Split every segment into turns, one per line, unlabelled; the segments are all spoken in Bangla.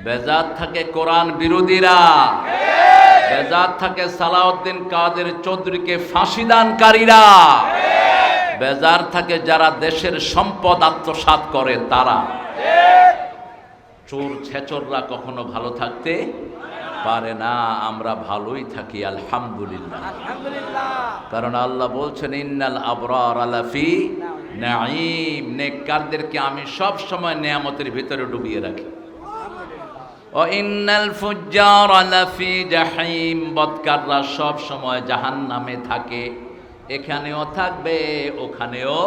বেজাত থাকে কোরআন বিরোধীরা, বেজাত থাকে সালাউদ্দিন কাদের চৌধুরীকে ফাঁসিদানকারীরা, বেজার থাকে যারা দেশের সম্পদ আত্মসাৎ করে তারা। চোর ছেচররা কখনো ভালো থাকতে পারে না, আমরা ভালোই থাকি আলহামদুলিল্লাহ। কারণ আল্লাহ বলছেন ইন্নাল আবরার লাফি নাঈম, নেককারদেরকে আমি সব সময় নিয়ামতের ভিতরে ডুবিয়ে রাখি। ও ইন্নাল ফুজ্জার লাফি জাহিম, বদকাররা সব সময় জাহান্নামে থাকে, এখানেও থাকবে ওখানেও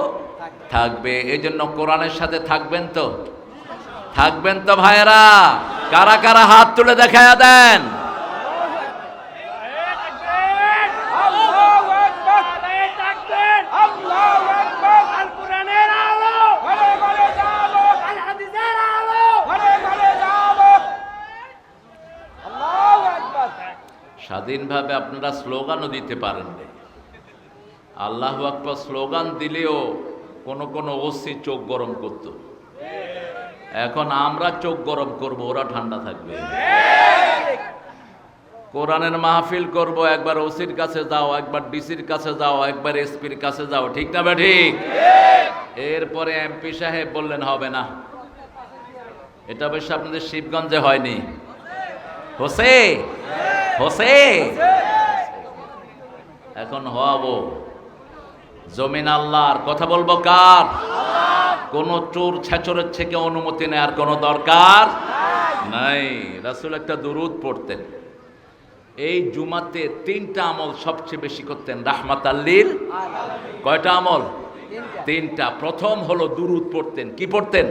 থাকবে। এজন্য কোরআনের সাথে থাকবেন তো, থাকবেন তো ভাইরা? কারা কারা হাত তুলে দেখায়া দেন? স্বাধীনভাবে আপনারা স্লোগানও দিতে পারেন। আল্লাহু আকবার স্লোগান দিলেও কোন কোন ওসি চোখ গরম করত। এখন আমরা চোখ গরম করব, ওরা ঠান্ডা থাকবে। কোরআনের মাহফিল করব, একবার ওসির কাছে যাও, একবার ডিসির কাছে যাও, একবার এসপির কাছে যাও, ঠিক না বে ঠিক? এরপরে এমপি সাহেব বললেন হবে না। এটা অবশ্য আপনাদের শিবগঞ্জে হয়নি। হোসে হোসে এখন হওয়াবো। জমিন আল্লাহর, কথা বলবো কার? কোন চোর ছেচরের থেকে অনুমতি নেওয়ার কোনো দরকার নাই। রাসূল একটা দুরূদ পড়তেন, এই জুমাতে 3টা আমল সবচেয়ে বেশি করতেন রাহমাতাল লিল। কয়টা আমল? 3টা। প্রথম হলো দুরূদ পড়তেন। কি পড়তেন?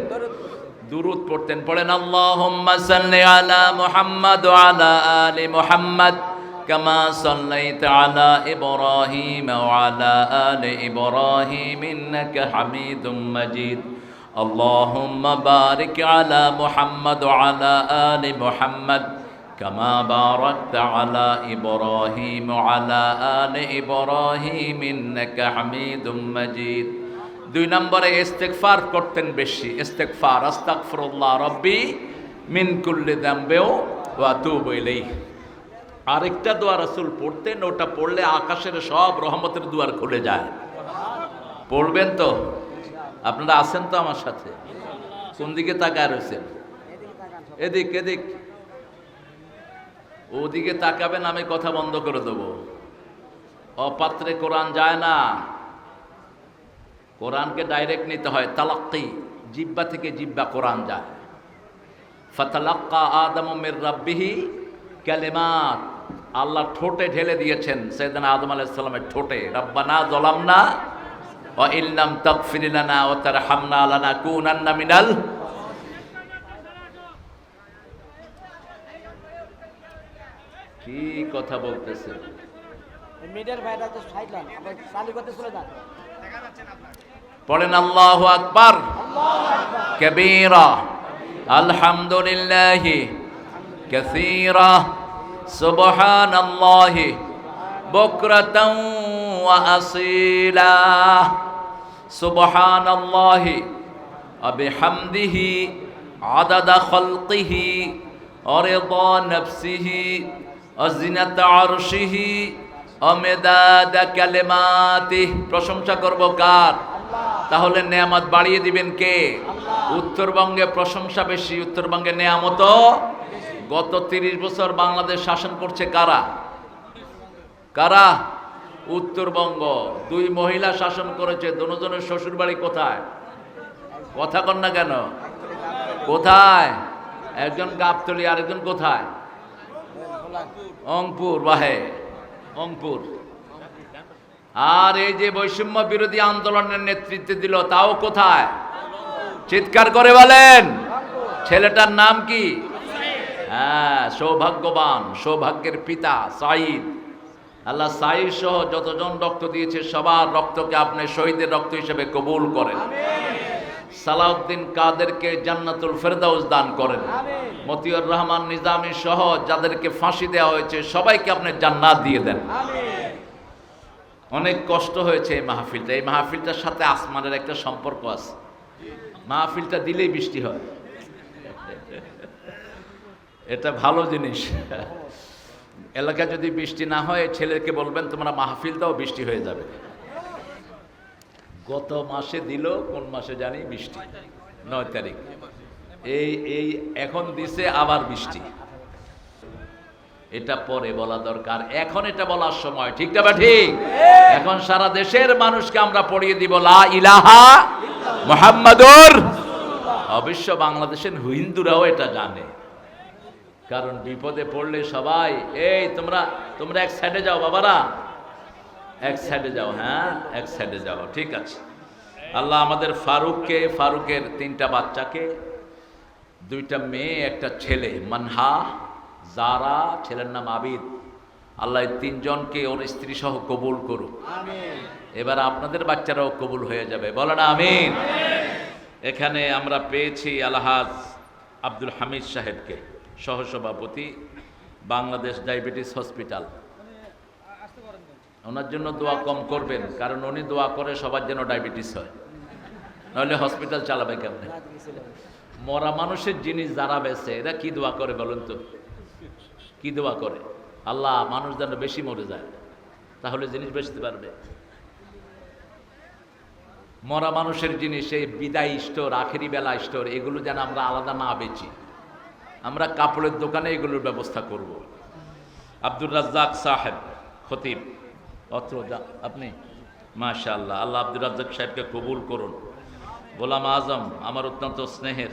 দুরূদ পড়তেন। পড়েন আল্লাহুম্মা সাল্লি আলা মুহাম্মাদ ওয়া আলা আলি মুহাম্মাদ কামা সাল্লাইতা আলা ইব্রাহিম ওয়া আলা আলি ইব্রাহিম ইন্নাকা হামিদুম মাজিদ। আল্লাহুম্মা বারিক আলা মুহাম্মাদ ওয়া আলা আলি মুহাম্মাদ কামা বারাকতা আলা ইব্রাহিম ওয়া আলা আলি ইব্রাহিম ইন্নাকা হামিদুম মাজিদ। 2 নম্বরে ইস্তেগফার করতেন বেশি। ইস্তেগফার, আস্তাগফিরুল্লাহ রাব্বি মিন কুল্লি যামবি ওয়া আতুবু ইলাইহি। আরেকটা দোয়া রাসূল পড়তেন, ওটা পড়লে আকাশের সব রহমতের দুয়ার খুলে যায়। পড়বেন তো? আপনারা আছেন তো আমার সাথে? কোন দিকে তাকায় রয়েছেন? এদিক এদিক। ওদিকে তাকাবেন, আমি কথা বন্ধ করে দেব। অপাত্রে কোরআন যায় না, কোরআনকে ডাইরেক্ট নিতে হয়। তালাক্কি, জিব্বা থেকে জিব্বা কোরআন যায়। ফাতালাক্কা আদমু মির রাব্বিহি কালিমাত, আল্লাহ ঠোঁটে ঢেলে দিয়েছেন সাইয়েদনা আদম আলাইহিস সালামের ঠোঁটে। রব্বানা যালামনা ওয়া ইল্লাম তাগফির লানা ওয়া তারহামনা লানাকুনান্না মিনাল। কি কথা বলতেছেন?
মিডিয়ার ভাইরা তো সাইডলাইন, আপনি চালু করতে চলে যান।
পড়েন আল্লাহু আকবার কাবীরা আলহামদুলিল্লাহি কাসীরা সুবহানাল্লাহি বুকরাতাও ওয়া আসীলা সুবহানাল্লাহি ওয়া বিহামদিহি আদাদা খালকিহি ওয়া রিদা নাফসিহি ওয়া জিনাতা আরশিহি ওয়া মিদাদা কালিমাতিহি। প্রশংসা করব কার? তাহলে নেয়ামত বাড়িয়ে দিবেন কে? উত্তরবঙ্গে প্রশংসা বেশি, উত্তরবঙ্গে নেয়ামত। গত 30 বছর বাংলাদেশ শাসন করছে কারা? কারা? উত্তরবঙ্গ। 2 মহিলা শাসন করেছে। দুজনের শ্বশুর বাড়ি কোথায়? কথা কন না কেন? কোথায়? একজন গাবতলী, আরেকজন কোথায়? অংপুর। বাহে অংপুর। আর এই যে বৈষম্য বিরোধী আন্দোলনের নেতৃত্ব দিল, তাও কোথায়? চিৎকার করে বলেন। ছেলেটার নাম কি? হ্যাঁ, সৌভাগ্যবান, সৌভাগ্যের পিতা সাঈদ। আল্লাহ সাঈদ সহ যতজন রক্ত দিয়েছে সবার রক্তকে আপনি শহীদের রক্ত হিসেবে কবুল করেন। সালাউদ্দিন কাদেরকে জান্নাতুল ফেরদাউস দান করেন। মতিউর রহমান নিজামী সহ যাদেরকে ফাঁসি দেওয়া হয়েছে সবাইকে আপনি জান্নাত দিয়ে দেন। অনেক কষ্ট হয়েছে এই মাহফিলটা। এই মাহফিলটার সাথে আসমানের একটা সম্পর্ক আছে। মাহফিলটা দিলেই বৃষ্টি হয়। এটা ভালো জিনিস। এলাকায় যদি বৃষ্টি না হয় ছেলেকে বলবেন তোমরা মাহফিল দাও, বৃষ্টি হয়ে যাবে। গত মাসে দিল, কোন মাসে জানি বৃষ্টি, 9 তারিখ, এই এখন দিছে আবার বৃষ্টি। এটা পরে বলা দরকার, এখন এটা বলার সময়, ঠিক না? ঠিক। এখন সারা দেশের মানুষকে আমরা পড়িয়ে দিব লা ইলাহা মুহাম্মাদুর। অবশ্য বাংলাদেশের হিন্দুরাও এটা জানে, কারণ বিপদে পড়লে সবাই এই তোমরা এক সাইডে যাও বাবারা, এক সাইডে যাও, হ্যাঁ এক সাইডে যাও, ঠিক আছে। আল্লাহ আমাদের ফারুকের 3টা বাচ্চাকে, 2টা মেয়ে, একটা ছেলে, মানহা, জারা, ছেলের নাম আবিদ, আল্লাহ 3 জনকে ওর স্ত্রী সহ কবুল করুক। এবার আপনাদের বাচ্চারাও কবুল হয়ে যাবে, বলেন আমিন। এখানে আমরা পেয়েছি আলহাজ আব্দুল হামিদ সাহেবকে, সহসভাপতি, বাংলাদেশ ডায়াবেটিস হসপিটাল। ওনার জন্য দোয়া কম করবেন, কারণ উনি দোয়া করে সবার যেন ডায়াবেটিস হয়, নাহলে হসপিটাল চালাবে কেমনে? মরা মানুষের জিনিস যারা বেছে এরা কি দোয়া করে বলেন তো? কি দোয়া করে? আল্লাহ মানুষ যেন বেশি মরে যায়, তাহলে জিনিস বেচতে পারবে। মরা মানুষের জিনিস, এই বিদায় স্টোর, আখেরি বেলা স্টোর, এগুলো যেন আমরা আলাদা না বেচি, আমরা কাপড়ের দোকানে এগুলোর ব্যবস্থা করব। আব্দুর রাজ্জাক সাহেব খতিব, অত্র আপনি, মাশাআল্লাহ, আল্লাহ আব্দুর রাজ্জাক সাহেবকে কবুল করুন। গোলাম আজম আমার অত্যন্ত স্নেহের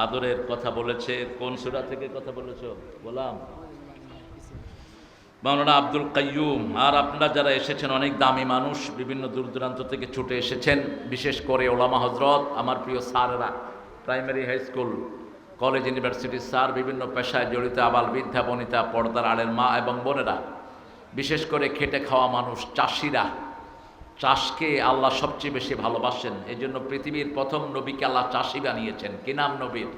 আদরের কথা বলেছে। কোন সূরা থেকে কথা বলেছো গোলাম? মাওলানা আব্দুল কাইয়ুম। আর আপনারা যারা এসেছেন, অনেক দামি মানুষ, বিভিন্ন দূর দূরান্ত থেকে ছুটে এসেছেন, বিশেষ করে ওলামা হজরত, আমার প্রিয় স্যারেরা, প্রাইমারি, হাই স্কুল, কলেজ, ইউনিভার্সিটির স্যার, বিভিন্ন পেশায় জড়িত আবাল বৃদ্ধা বনিতা, পর্দার আড়ের মা এবং বোনেরা, বিশেষ করে খেটে খাওয়া মানুষ, চাষিরা, চাষকে আল্লাহ সবচেয়ে বেশি ভালোবাসেন। এই জন্য পৃথিবীর প্রথম নবীকে আল্লাহ চাষি বানিয়েছেন। কি নাম নবীর?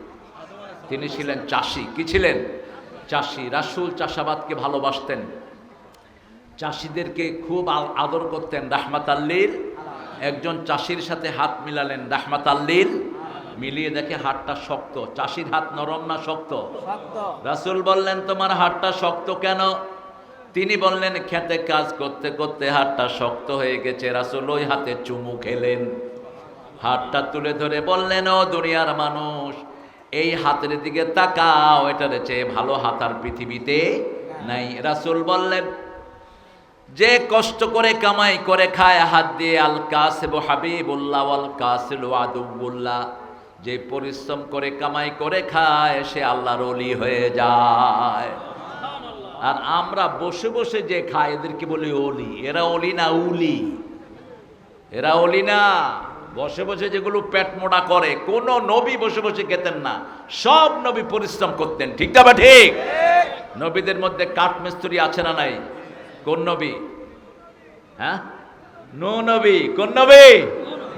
তিনি ছিলেন চাষি। কি ছিলেন? চাষি। রাসূল চাষাবাদকে ভালোবাসতেন, চাষিদেরকে খুব আদর করতেন। রাহমাতাল লিল, একজন চাষির সাথে হাত মিলালেন, রাহমাতাল লিল, মিলিয়ে দেখে হাতটা শক্ত। চাষির হাত নরম না শক্ত? রাসূল বললেন তোমার হাতটা শক্ত কেন? তিনি বললেন খেতে কাজ করতে করতে হাতটা শক্ত হয়ে গেছে। রাসূল ওই হাতে চুমু খেলেন, হাতটা তুলে ধরে বললেন ও দুনিয়ার মানুষ, এই হাতের দিকে তাকাও, এটার চেয়ে ভালো হাত আর পৃথিবীতে নাই। রাসূল বললেন যে কষ্ট করে কামাই করে খায় হাত দিয়ে, আল কাসিবু হাবিবুল্লাহ ওয়াল কাসিলু আদুউল্লাহ, যে পরিশ্রম করে কামাই করে খায় সে আল্লাহর ওলি হয়ে যায়। আর আমরা বসে বসে যে খাই এদেরকে বলি ওলি। এরা ওলি না উলি, এরা ওলি না। বসে বসে যেগুলো পেট মোটা করে, কোন নবী বসে বসে খেতেন না, সব নবী পরিশ্রম করতেন, ঠিক না? ঠিক। নবীদের মধ্যে কাঠ মিস্ত্রি আছে না নাই? কোন নবী? হ্যাঁ, নূহ নবী। কোন নবী?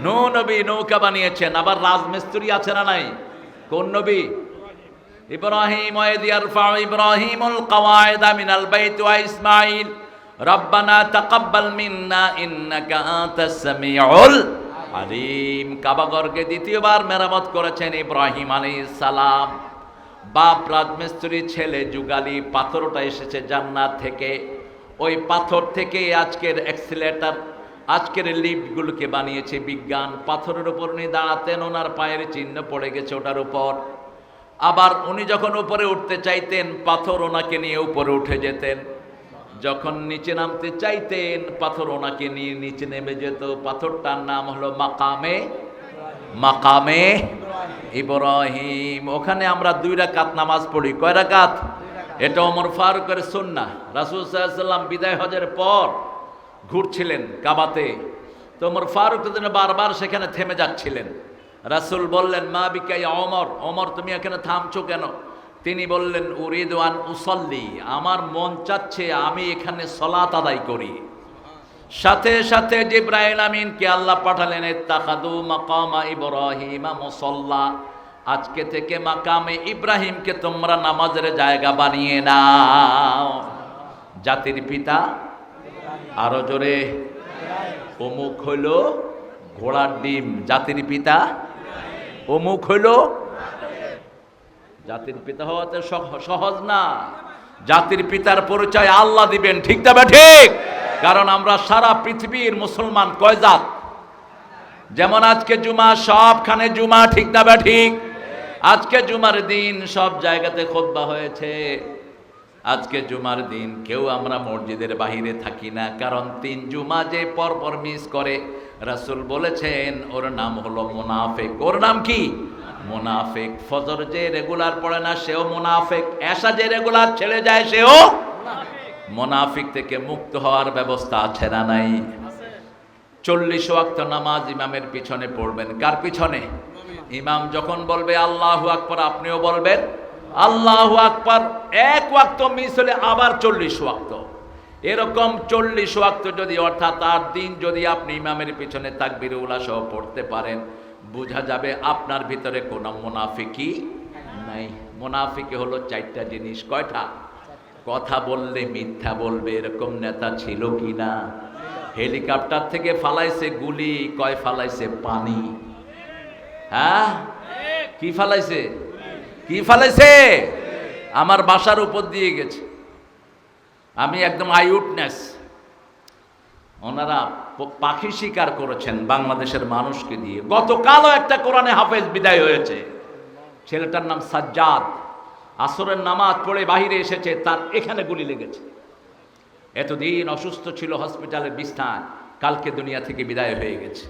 নূহ নবী নৌকা বানিয়েছেন। আবার রাজমিস্ত্রি আছে না নাই? কোন নবী? ইব্রাহিম, ওয়াইদ ইয়ারফাউ ইব্রাহিমুল কওয়াইদা মিনাল বাইতি ওয়া ইসমাঈল রব্বানা তাকাব্বাল মিন্না ইন্নাকা আনতাস সামিউল আলিম। কাবাগরকে দ্বিতীয়বার মেরামত করেছেন ইব্রাহিম আলাইহিস সালাম। বাপ রাজমিস্ত্রি, ছেলে যুগালি। পাথরটা এসেছে জান্নাত থেকে, ওই পাথর থেকে আজকের অ্যাক্সিলারেটর, আজকের লিফটগুলোকে বানিয়েছে বিজ্ঞান। পাথরের উপর উনি দাঁড়াতেন, ওনার পায়ের চিহ্ন পড়ে গেছে ওটার উপর। আবার উনি যখন উপরে উঠতে চাইতেন, পাথর ওনাকে নিয়ে উপরে উঠে যেতেন। যখন নিচে নামতে চাইতেন, পাথর ওনাকে নিয়ে নিচে নেমে যেত। পাথরটার নাম হলো মাকামে ইব্রাহিম। ওখানে আমরা 2 রাকাত নামাজ পড়ি। কয় রাকাত? এটা ওমর ফারুকের সুন্নাহ। রাসূল সাল্লাল্লাহু আলাইহি ওয়াসাল্লাম বিদায় হজের পর ঘুরছিলেন কাবাতে, তো ওমর ফারুক বারবার সেখানে থেমে যাচ্ছিলেন। রাসূল বললেন মা বিকা ইয়া ওমর, ওমর তুমি এখানে থামছো কেন? তিনি বললেন উরিদু আন উসাল্লি, আমার মন চাচ্ছে আমি এখানে সালাত আদায় করি। সাথে সাথে জিবরাইল আমিনকে আল্লাহ পাঠালেন, ইত্তাখাযু মাকামা ইব্রাহিমা মুসাল্লা, আজকে থেকে মাকামে ইব্রাহিমকে তোমরা নামাজের জায়গা বানিয়ে নাও। জাতির পিতা, আরো জোরে, অমুক হইল ঘোড়ার ডিম। জাতির পিতা অমুক হইল জাতির পিতা হওয়াতে সহজ না। জাতির পিতার পরিচয় আল্লাহ দিবেন, ঠিক না ঠিক? কারণ আমরা সারা পৃথিবীর মুসলমান কয় জাত? যেমন আজকে জুমা, সবখানে জুমা, ঠিক না ঠিক? আজকে জুমার দিন সব জায়গাতে খুতবা হয়েছে। আজকে জুমার দিন কেউ আমরা মসজিদের বাহিরে থাকি না, কারণ 3 জুমা যে পরপর মিস করে, রাসূল বলেছেন ওর নাম হলো মুনাফিক। ওর নাম কি? মুনাফিক। ফজর যে রেগুলার পড়ে না সেও মুনাফিক, এশা যে রেগুলার ছেড়ে যায় সেও মুনাফিক। থেকে মুক্ত হওয়ার ব্যবস্থা আছে না নাই? 40 ওয়াক্ত নামাজ ইমামের পিছনে পড়বেন। কার পিছনে? ইমাম যখন বলবে আল্লাহু আকবার, আপনিও বলবেন আল্লাহু আকবার। 1 ওয়াক্ত মিস হলে আবার 40 ওয়াক্ত। এরকম 40 ওয়াক্ত যদি, অর্থাৎ 8 দিন যদি আপনি ইমামের পিছনে তাকবীর উলা সহ পড়তে পারেন, বোঝা যাবে আপনার ভিতরে কোনো মুনাফিকি নাই। মুনাফিকি হলো 4টা জিনিস। কয়টা? কথা বললে মিথ্যা বলবে, এরকম নেতা ছিল কি না? হেলিকপ্টার থেকে ফালাইছে গুলি, কয় ফালাইছে পানি। হ্যাঁ, কি ফালাইছে? কি ফালাইছে? আমার বাসার উপর দিয়ে গেছে, আমি একদম আই উইটনেস। ওনারা পাখি শিকার করেছেন বাংলাদেশের মানুষকে দিয়ে। গতকালও একটা কোরআনে হাফেজ বিদায় হয়েছে, ছেলেটার নাম সাজ্জাদ। আসরের নামাজ পড়ে বাহিরে এসেছে, তার এখানে গুলি লেগেছে। এতদিন অসুস্থ ছিল, হসপিটালের বিছানায়, কালকে দুনিয়া থেকে বিদায় হয়ে গেছে।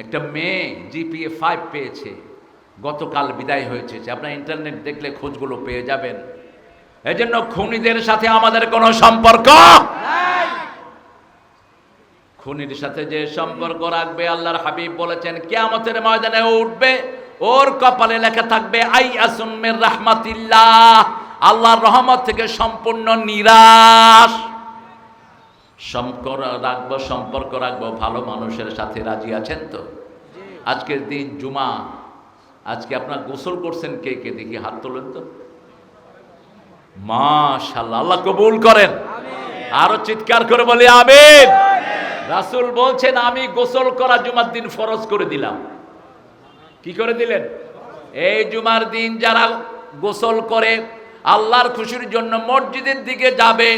একটা মেয়ে জিপিএ 5 পেয়েছে, গতকাল বিদায় হয়েছে। আপনার ইন্টারনেট দেখলে খোঁজগুলো পেয়ে যাবেন। এজন্য খুনিদের সাথে আমাদের কোনো সম্পর্ক নাই। খুনির সাথে যে সম্পর্ক রাখবে, আল্লাহর হাবিব বলেছেন কিয়ামতের ময়দানে উঠবে, ওর কপালে লেখা থাকবে আই আসুন মির রাহমাতিল্লাহ, আল্লাহর রহমত থেকে সম্পূর্ণ নিরাশ। সম্পর্ক রাখবো ভালো মানুষের সাথে। রাজি আছেন তো? আজকের দিন জুমা, আজকে আপনার গোসল করছেন কে কে? দেখি হাত তোলেন তো। মাশাআল্লাহ, আল্লাহ কবুল করেন। আরো চিৎকার করে বলি আমিন। রাসূল বলছেন আমি গোসল করা জুমার দিন ফরজ করে দিলাম। কি করে দিলেন? এই জুমার দিন যারা গোসল করে আল্লাহর খুশির জন্য মসজিদের দিকে যাবে,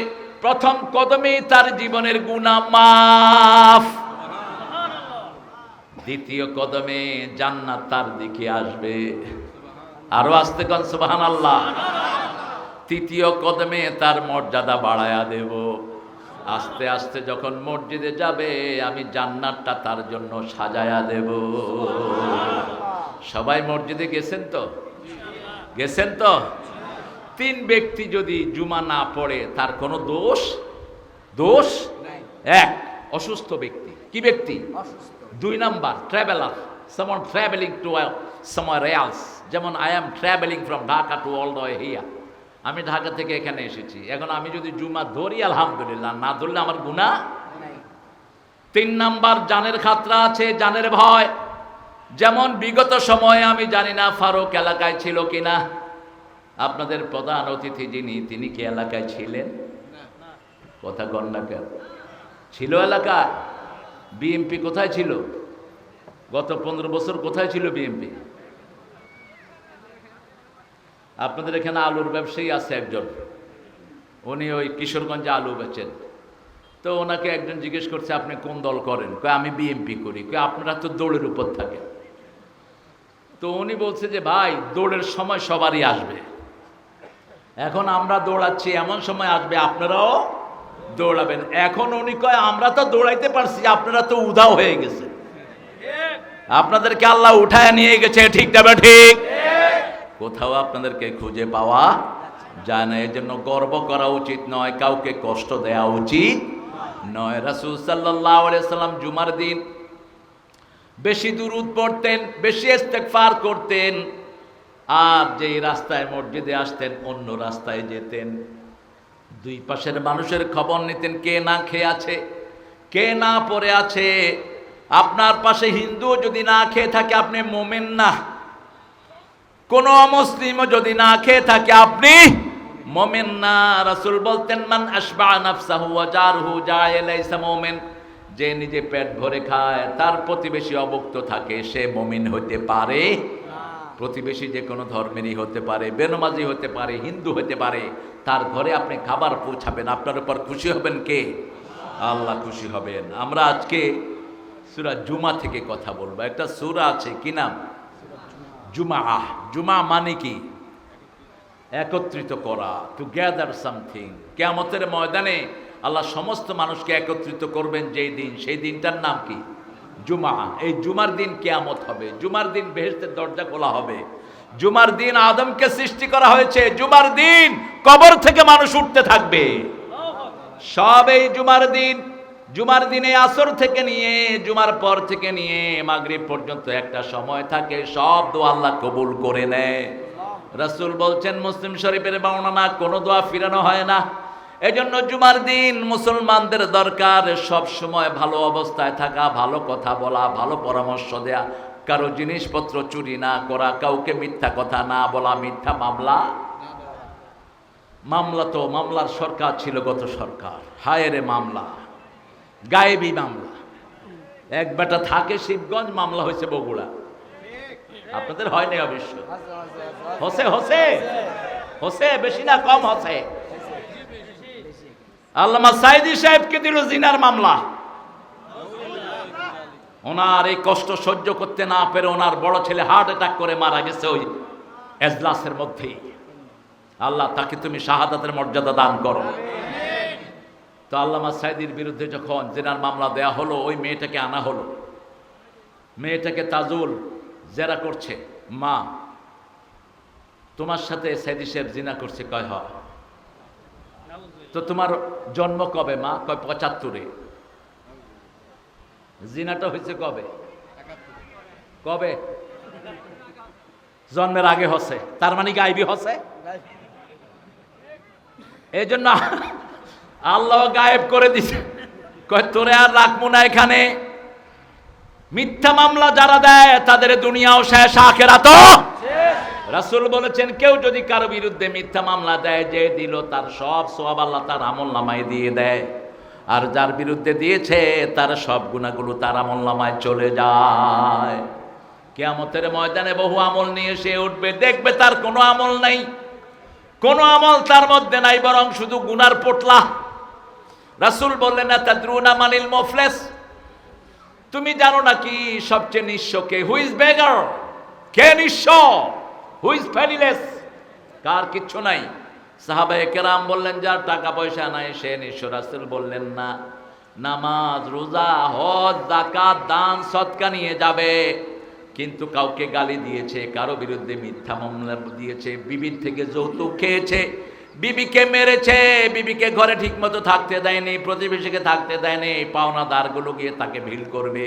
প্রথম কদমেই তার জীবনের গুনাহ মাফ। দ্বিতীয় কদমে জান্নাত তার দিকে আসবে। আরো আস্তে কোন সুবহানাল্লাহ। তৃতীয় কদমে তার মর্যাদা বাড়ায়া দেব। আস্তে আস্তে যখন মসজিদে যাবে, আমি জান্নাতটা তার জন্য সাজায়া দেব। সবাই মসজিদে গেছেন তো? গেছেন তো? 3 ব্যক্তি যদি জুমা না পড়ে, তার কোনো দোষ নাই। 1, অসুস্থ ব্যক্তি। কি ব্যক্তি? অসুস্থ। 2 number, traveller, someone traveling to somewhere else, যেমন I am traveling from Dhaka to all the way here. আমি ঢাকা থেকে এখানে এসেছি, এখন আমি যদি জুমা ধরি আলহামদুলিল্লাহ, না ধরলে আমার গুনাহ নাই। 3 নাম্বার, জানের খাতরা আছে, জানের ভয়। যেমন বিগত সময়ে আমি জানি না ফারুক এলাকায় ছিল কিনা, আপনাদের প্রধান অতিথি যিনি, তিনি কি এলাকায় ছিলেন? কথা কন না কেন? ছিল এলাকায়? বিএমপি কোথায় ছিল? গত 15 বছর কোথায় ছিল বিএমপি? আপনাদের এখানে আলুর ব্যবসায়ী আছে একজন, উনি ওই কিশোরগঞ্জে আলু বেচেন। তো ওনাকে একজন জিজ্ঞেস করছে আপনি কোন দল করেন? কয় আমি বিএমপি করি। কয় আপনারা তো দৌড়ের উপর থাকেন। তো উনি বলছে যে ভাই, দৌড়ের সময় সবারই আসবে, এখন আমরা দৌড়াচ্ছি, এমন সময় আসবে আপনারাও দৌড়াবেন। এখন উনি কয় আমরা তো দৌড়াইতে পারছি, আপনারা তো উধাও হয়ে গেছে, আপনাদেরকে আল্লাহ উঠায় নিয়ে গেছে, ঠিক না ঠিক? কোথাও আপনাদেরকে খুঁজে পাওয়া যায় না। এর জন্য গর্ব করা উচিত নয়, কাউকে কষ্ট দেওয়া উচিত নয়। রাসূল সাল্লাল্লাহু আলাইহি সাল্লাম জুমার দিন বেশি দুরূদ পড়তেন, বেশি ইস্তেগফার করতেন। আর যেই রাস্তায় মসজিদে আসতেন, অন্য রাস্তায় যেতেন। 2 পাশের মানুষের খবর নিতেন, কে না খেয়ে আছে, কে না পড়ে আছে। আপনার পাশে হিন্দু যদি না খেয়ে থাকে, আপনি মুমিন না। কোন অমুসলিমও যদি না খেয়ে থাকে, আপনি মুমিন না। রাসূল বলতেন মান আশবা নাফসাহু ওয়া জারহু জায়ে লাইসা মুমিন, যে নিজে পেট ভরে খায় তার প্রতিবেশী অভুক্ত থাকে, সে মুমিন হতে পারে না। প্রতিবেশী যে কোনো ধর্মেরই হতে পারে, বেনমাজি হতে পারে, হিন্দু হতে পারে, তার ঘরে আপনি খাবার পৌঁছাবেন, আপনার উপর খুশি হবেন কে? আল্লাহ খুশি হবেন। আমরা আজকে সূরা জুমা থেকে কথা বলবো। একটা সূরা আছে, কি নাম? জুমা। জুমা মানে কি? একত্রিত করা, টু গ্যাদার সামথিং। কিয়ামতের ময়দানে আল্লাহ সমস্ত মানুষকে একত্রিত করবেন যেই দিন, সেই দিনটার নাম কি? জুমা। এই জুমার দিন কিয়ামত হবে, জুমার দিন বেহেশতের দরজা খোলা হবে, জুমার দিন আদমকে সৃষ্টি করা হয়েছে, জুমার দিন কবর থেকে মানুষ উঠতে থাকবে, সব এই জুমার দিন। জুমার দিনে আসর থেকে নিয়ে জুমার পর থেকে নিয়ে মাগরিব পর্যন্ত একটা সময় থাকে, সব দোয়া আল্লাহ কবুল করে নেয়। রাসূল বলছেন, মুসলিম শরীফের বর্ণনা, কোনো দোয়া ফিরানো হয় না। এজন্য জুমার দিন মুসলমানদের দরকার সব সময় ভালো অবস্থায় থাকা, ভালো কথা বলা, ভালো পরামর্শ দেয়া, কারো জিনিসপত্র চুরি না করা, কাউকে মিথ্যা কথা না বলা, মিথ্যা মামলা তো মামলার সরকার ছিল গত সরকার, হায়রে মামলা, গায়েবী মামলা। এক বেটা থাকে শিবগঞ্জ, মামলা হয়েছে বগুড়া। আপনাদের হয়নি অবশ্য? হসে হসে হসে, বেশি না কম হসে। আল্লামা সাইদি সাহেবকে দিল জিনার মামলা। ওনার এই কষ্ট সহ্য করতে না পেরে ওনার বড় ছেলে হার্ট অ্যাটাক করে মারা গেছে ওই এজলাসের মধ্যেই। আল্লাহ তাকে তুমি শাহাদাতের মর্যাদা দান করো। তো আল্লামা সাইদির বিরুদ্ধে যখন জিনার মামলা দেয়া হলো, ওই মেয়েটাকে আনা হলো। মেয়েটাকে তাজুল জেরা করছে, মা তোমার সাথে সাইদি সাহেব জিনা করছে। কয় হ। তো তোমার জন্ম কবে মা? কয় ৭৫-এ। জিনাটা হয়েছে কবে? কবে? জন্মের আগে হসে, তার মানে গায়েবী হসে। এই জন্য আল্লাহ গায়েব করে দিছে। কয় তোরে আর রাখবো না এখানে। মিথ্যা মামলা যারা দেয় তাদের দুনিয়াও শেষ, আখিরাতও শেষ। রাসূল বলেছেন, কেউ যদি কারো বিরুদ্ধে মিথ্যা মামলা দেয়, যে দিল তার সব সওয়াব আল্লাহ তার আমলনামায় দিয়ে দেয়, আর যার বিরুদ্ধে দিয়েছে তার সব গুনাহগুলো তার আমলনামায় চলে যায়। কিয়ামতের ময়দানে বহু আমল নিয়ে সে উঠবে, দেখবে তার কোনো আমল নাই, কোনো আমল তার মধ্যে নাই, বরং শুধু গুনার পোটলা। রাসূল বললেন, তাদরুনা মানিল মুফলিস, তুমি জানো নাকি সবচেয়ে নিঃস্ব কে? Who is বেগার? কে নিঃস্ব? Who is penniless? কার কিচ্ছু নাই। সাহাবায়ে কেরাম বললেন, যার টাকা পয়সা নাই সে নিঃস্ব। রাসূল বললেন, না, নামাজ, রোজা, হজ, যাকাত, দান, সদকা নিয়ে যাবে, কিন্তু কাউকে গালি দিয়েছে, কারো বিরুদ্ধে মিথ্যা মামলা দিয়েছে, বিবির থেকে যৌতুক খেয়েছে, বিবিকে মেরেছে, বিবিকে ঘরে ঠিকমতো থাকতে দেয়নি, প্রতিবেশীকে থাকতে দেয়নি, পাওনাদারগুলো গিয়ে তাকে ভিড় করবে।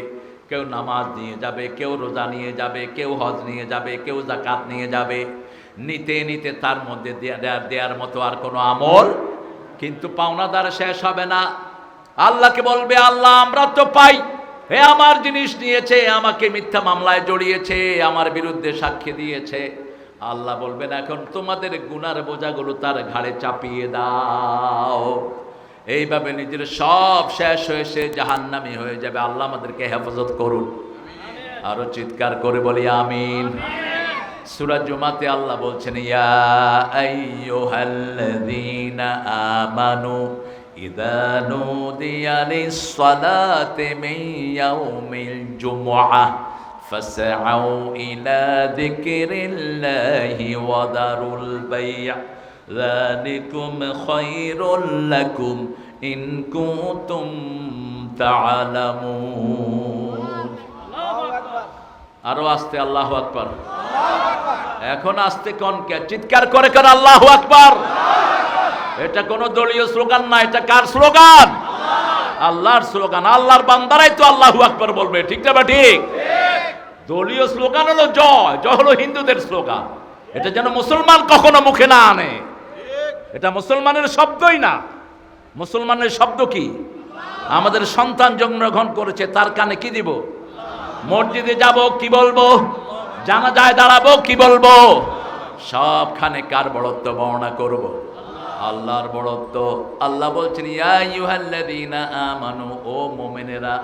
কেউ নামাজ নিয়ে যাবে, কেউ রোজা নিয়ে যাবে, কেউ হজ নিয়ে যাবে, কেউ যাকাত নিয়ে যাবে, নিতে নিতে তার মধ্যে দেওয়ার মতো আর কোনো আমল, কিন্তু পাওনাদার শেষ হবে না। আল্লাহকে বলবে, আল্লাহ আমরা তো পাই, হে আমার জিনিস নিয়েছে, আমাকে মিথ্যা মামলায় জড়িয়েছে, আমার বিরুদ্ধে সাক্ষী দিয়েছে। আল্লাহ বলবেন, এখন তোমাদের গুনার বোঝাগুলো তার ঘাড়ে চাপিয়ে দাও। এইভাবে নিজের সব শেষ হয়ে সে জাহান্নামী হয়ে যাবে। আল্লাহ আমাদেরকে হেফাজত করুন। আরো চিৎকার করে বলি আমিন। সূরা জুমাতে আল্লাহ বলছেন, ইয়া আইয়ুহাল্লাযীনা আমানু ইযা নুদিয়া লিস-সালাতি মিন ইয়াউমিল জুমআহ ফাসআউ ইলা যিকরিল্লাহি ওয়া দারুল বাই', যালিকুম খায়রুল লাকুম ইন কুনতুম তা'লামুন। আরো আস্তে আল্লাহু আকবার। এখন আস্তে কনকে চিৎকার করে করে আল্লাহু আকবার। এটা কোন দলীয় স্লোগান না, এটা কার স্লোগান? আল্লাহর স্লোগান। আল্লাহর বান্দারাই তো আল্লাহু আকবার বলবে, ঠিক না? ঠিক। দলীয় স্লোগান হলো জয়, জয় হলো হিন্দুদের স্লোগান। এটা যেন মুসলমান কখনো মুখে না আনে। এটা মুসলমানের শব্দই না। মুসলমানের শব্দ কি? আমাদের সন্তান জন্মগ্রহণ করেছে, তার কানে কি দিব? মসজিদে যাব কি বলবো? জানাজায় দাঁড়াবো কি বলবো? সবখানে কার বড়ত্ব বর্ণনা করব? আল্লাহর বড়ত্ব। আল্লাহ বলছেন, ইয়া আইয়ুহাল্লাযীনা আমানু, ও মুমিনেরা,